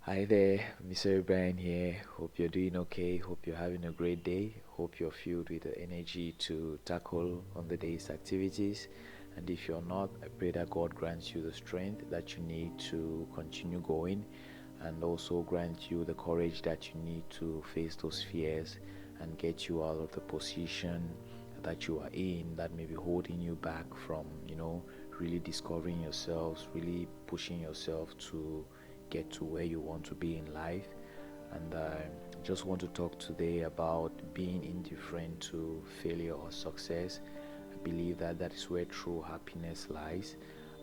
Hi there, Mr. Brian here. Hope you're doing okay. Hope you're having a great day. Hope you're filled with the energy to tackle on the day's activities. And if you're not, I pray that God grants you the strength that you need to continue going and also grant you the courage that you need to face those fears and get you out of the position that you are in that may be holding you back from, really discovering yourselves, really pushing yourself to get to where you want to be in life. And I just want to talk today about being indifferent to failure or success. I believe that that is where true happiness lies.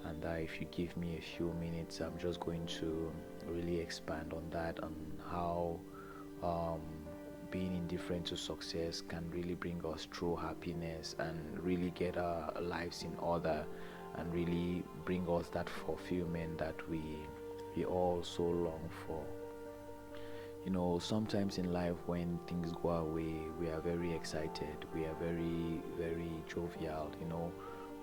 And if you give me a few minutes, I'm just going to really expand on that, on how um, being indifferent to success can really bring us true happiness and really get our lives in order and really bring us that fulfillment that we all so long for. Sometimes in life when things go away, we are very excited, we are very, very jovial,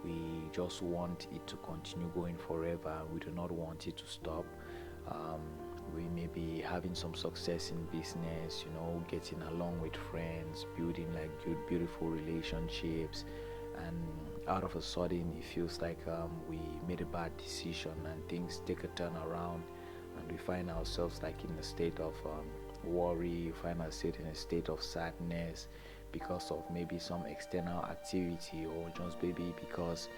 we just want it to continue going forever. We do not want it to stop. Um, we may be having some success in business, getting along with friends, building like good, beautiful relationships, and out of a sudden it feels like we made a bad decision and things take a turn around and we find ourselves like in a state of worry, we find ourselves in a state of sadness because of maybe some external activity or just maybe because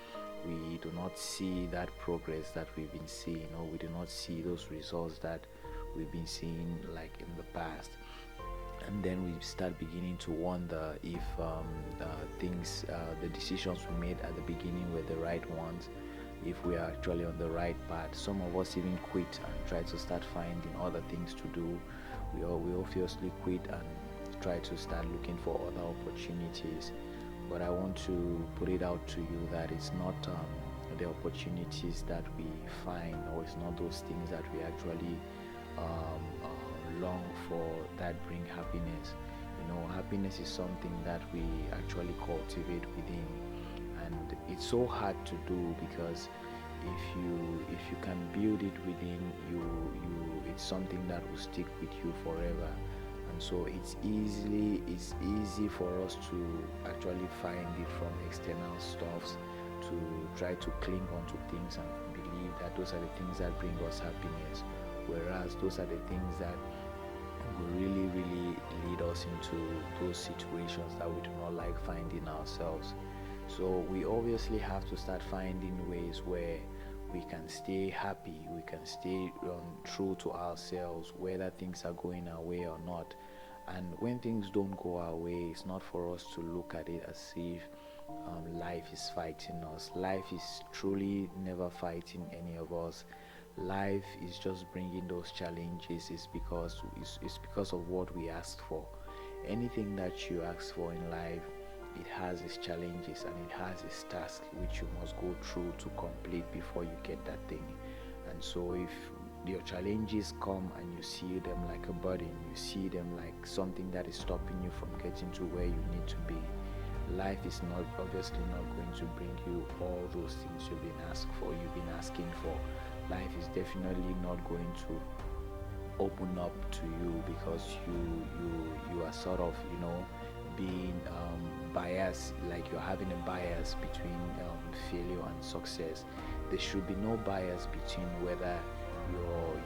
we do not see that progress that we've been seeing, or we do not see those results that we've been seeing like in the past. And then we start beginning to wonder if the decisions we made at the beginning were the right ones, if we are actually on the right path. Some of us even quit and try to start finding other things to do. We obviously quit and try to start looking for other opportunities. But I want to put it out to you that it's not the opportunities that we find, or it's not those things that we actually long for that bring happiness. Happiness is something that we actually cultivate within, and it's so hard to do because if you can build it within you, it's something that will stick with you forever. And so it's easy for us to actually find it from external stuffs, to try to cling on to things and believe that those are the things that bring us happiness, whereas those are the things that will really, really lead us into those situations that we do not like finding ourselves. So we obviously have to start finding ways where we can stay happy, we can stay true to ourselves, whether things are going our way or not. And when things don't go our way, it's not for us to look at it as if life is fighting us. Life is truly never fighting any of us. Life is just bringing those challenges. It's because of what we asked for. Anything that you ask for in life, it has its challenges and it has its task which you must go through to complete before you get that thing. And so if your challenges come and you see them like a burden, you see them like something that is stopping you from getting to where you need to be, life is not obviously not going to bring you all those things you've been asking for. Life is definitely not going to open up to you because you are sort of being biased, like you're having a bias between failure and success. There should be no bias between whether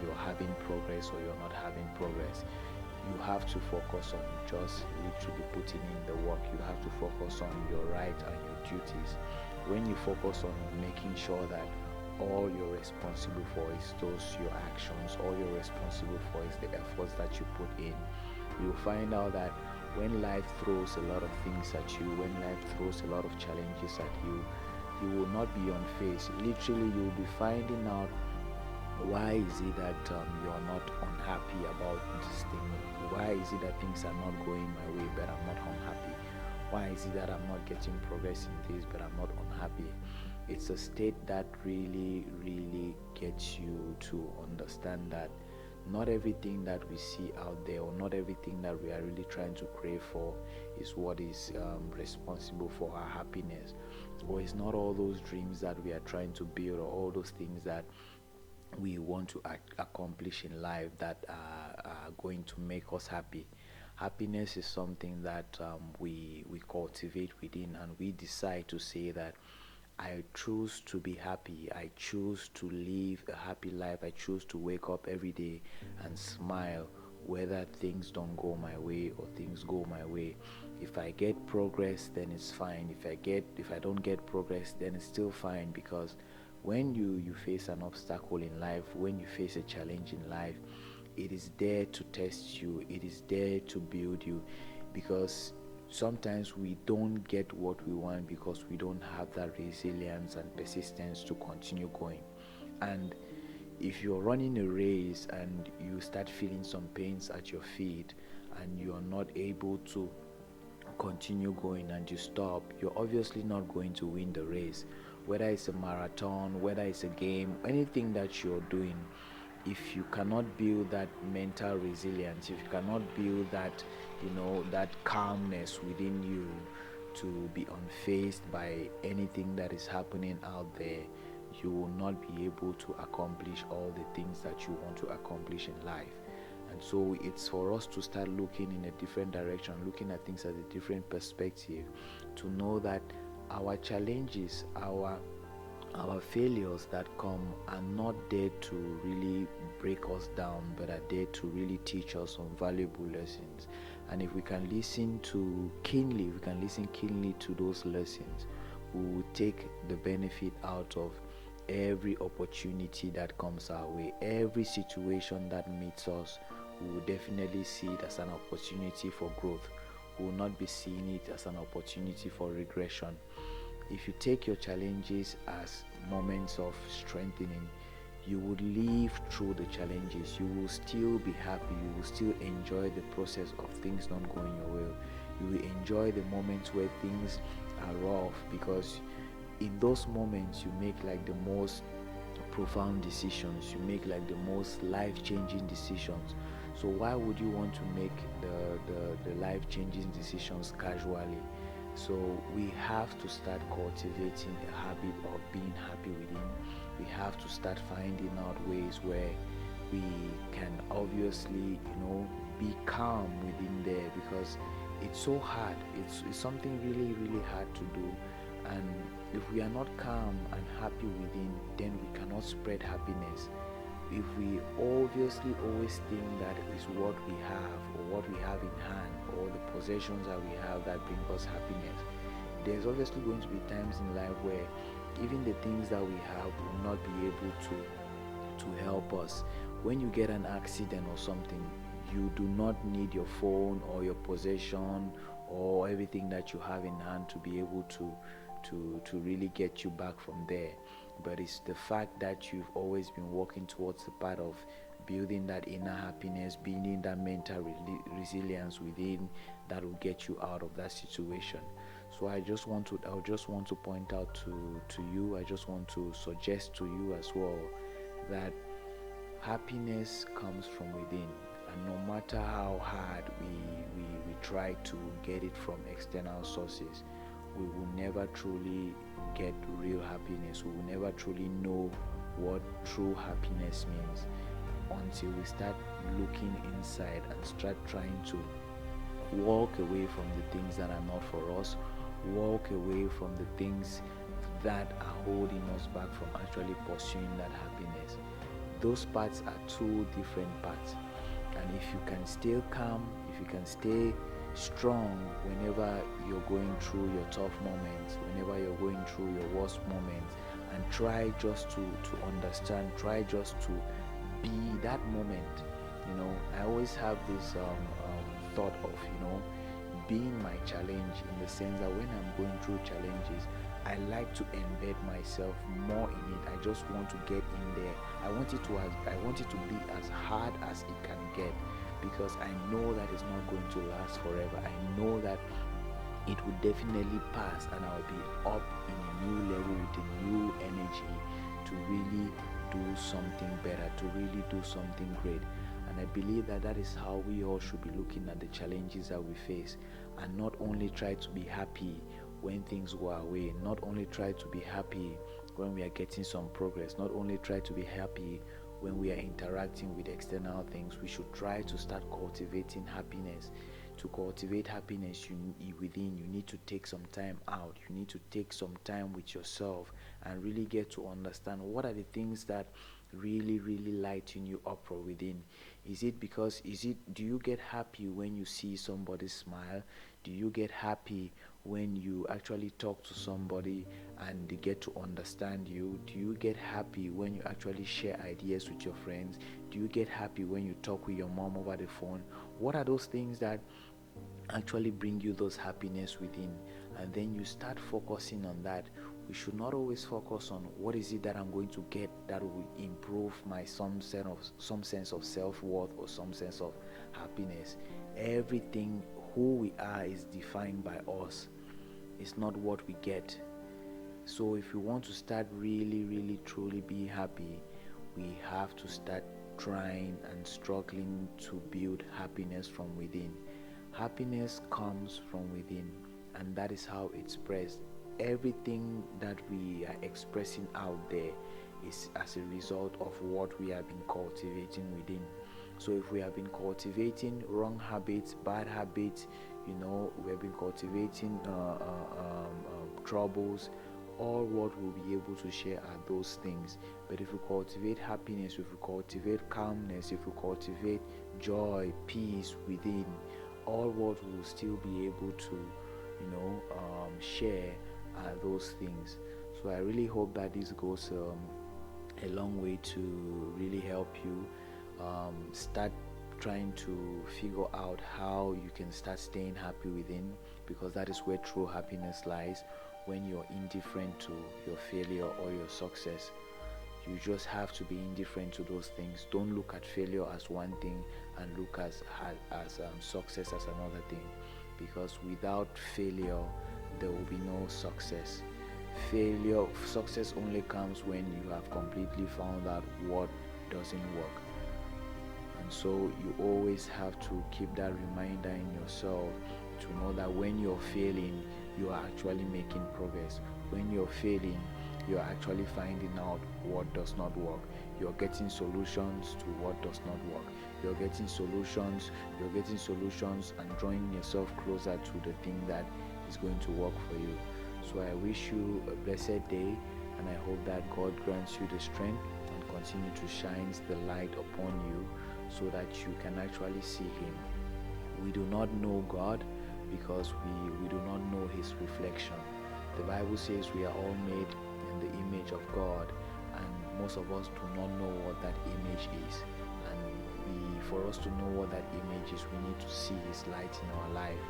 you're having progress or you're not having progress. You have to focus on just literally putting in the work. You have to focus on your right and your duties. When you focus on making sure that all you're responsible for is those your actions, all you're responsible for is the efforts that you put in, you'll find out that when life throws a lot of things at you, when life throws a lot of challenges at you, you will not be unfazed. Literally, you'll be finding out why is it that you're not unhappy about this thing? Why is it that things are not going my way but I'm not unhappy? Why is it that I'm not getting progress in this but I'm not unhappy? It's a state that really, really gets you to understand that not everything that we see out there, or not everything that we are really trying to crave for, is what is responsible for our happiness. Or it's not all those dreams that we are trying to build, or all those things that we want to accomplish in life that are going to make us happy. Happiness is something that we cultivate within, and we decide to say that I choose to be happy. I choose to live a happy life. I choose to wake up every day and smile, whether things don't go my way or things go my way. If I get progress, then it's fine. If I don't get progress, then it's still fine, because when you face an obstacle in life, when you face a challenge in life, it is there to test you, it is there to build you, because sometimes we don't get what we want because we don't have that resilience and persistence to continue going. And if you're running a race and you start feeling some pains at your feet and you're not able to continue going and you stop, you're obviously not going to win the race. Whether it's a marathon, whether it's a game, anything that you're doing, if you cannot build that mental resilience, if you cannot build that, that calmness within you to be unfazed by anything that is happening out there, you will not be able to accomplish all the things that you want to accomplish in life. And so it's for us to start looking in a different direction, looking at things at a different perspective, to know that our challenges, our failures that come are not there to really break us down, but are there to really teach us some valuable lessons. And if we can listen keenly to those lessons, we will take the benefit out of every opportunity that comes our way, every situation that meets us. We will definitely see it as an opportunity for growth. We will not be seeing it as an opportunity for regression. If you take your challenges as moments of strengthening, you would live through the challenges. You will still be happy. You will still enjoy the process of things not going your way. You will enjoy the moments where things are rough, because in those moments you make like the most profound decisions. You make like the most life-changing decisions. So why would you want to make the life-changing decisions casually? So we have to start cultivating a habit of being happy within. We have to start finding out ways where we can obviously, be calm within there, because it's so hard. It's something really, really hard to do. And if we are not calm and happy within, then we cannot spread happiness. If we obviously always think that is what we have or what we have in hand or the possessions that we have that bring us happiness, there's obviously going to be times in life where even the things that we have will not be able to help us. When you get an accident or something, you do not need your phone or your possession or everything that you have in hand to be able to really get you back from there. But it's the fact that you've always been working towards the part of building that inner happiness, building that mental resilience within, that will get you out of that situation. So I just want to point out to you, I just want to suggest to you as well, that happiness comes from within, and no matter how hard we try to get it from external sources, we will never truly get real happiness. We will never truly know what true happiness means until we start looking inside and start trying to walk away from the things that are not for us, walk away from the things that are holding us back from actually pursuing that happiness. Those parts are two different parts. And if you can stay calm, if you can stay strong whenever you're going through your tough moments, whenever you're going through your worst moments, and try just to understand, try just to be that moment. I always have this thought of being my challenge, in the sense that when I'm going through challenges, I like to embed myself more in it. I just want to get in there. I want it to be as hard as it can get, because I know that it's not going to last forever. I know that it will definitely pass, and I'll be up in a new level with a new energy to really do something better, to really do something great. And I believe that that is how we all should be looking at the challenges that we face, and not only try to be happy when things go our way, not only try to be happy when we are getting some progress, not only try to be happy when we are interacting with external things, we should try to start cultivating happiness. To cultivate happiness within, you need to take some time out. You need to take some time with yourself and really get to understand what are the things that really lighten you up from within. Do you get happy when you see somebody smile? Do you get happy when you actually talk to somebody and they get to understand you? Do you get happy when you actually share ideas with your friends? Do you get happy when you talk with your mom over the phone? What are those things that actually bring you those happiness within? And then you start focusing on that. We should not always focus on what is it that I'm going to get that will improve my some sense of self-worth or some sense of happiness. Everything who we are is defined by us. It's not what we get. So if we want to start really truly be happy, we have to start trying and struggling to build happiness from within. Happiness comes from within, and that is how it's expressed. Everything that we are expressing out there is as a result of what we have been cultivating within. So if we have been cultivating wrong habits, bad habits, we have been cultivating troubles, all what we'll be able to share are those things. But if we cultivate happiness, if we cultivate calmness, if we cultivate joy, peace within, all what we'll still be able to share are those things. So I really hope that this goes a long way to really help you start trying to figure out how you can start staying happy within, because that is where true happiness lies. When you're indifferent to your failure or your success, you just have to be indifferent to those things. Don't look at failure as one thing and look as success as another thing, because without failure there will be no success. Success only comes when you have completely found out what doesn't work. And so you always have to keep that reminder in yourself to know that when you're failing, you are actually making progress. When you're failing, you're actually finding out what does not work. You're getting solutions to what does not work. You're getting solutions and drawing yourself closer to the thing that is going to work for you. So I wish you a blessed day, and I hope that God grants you the strength and continue to shine the light upon you so that you can actually see Him. We do not know God because we do not know His reflection. The Bible says we are all made in the image of God, and most of us do not know what that image is. And for us to know what that image is, we need to see His light in our life.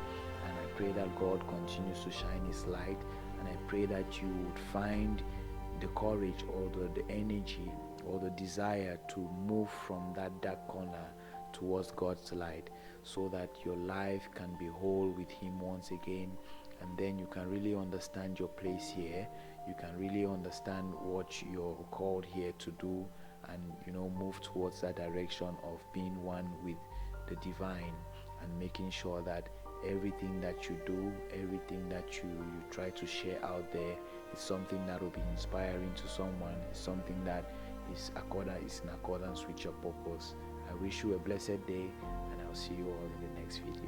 And I pray that God continues to shine His light, and I pray that you would find the courage or the energy or the desire to move from that dark corner towards God's light, so that your life can be whole with Him once again. And then you can really understand your place here. You can really understand what you're called here to do, and move towards that direction of being one with the divine, and making sure that everything that you do, everything that you try to share out there is something that will be inspiring to someone, is something that is in accordance with your purpose. I wish you a blessed day, and I'll see you all in the next video.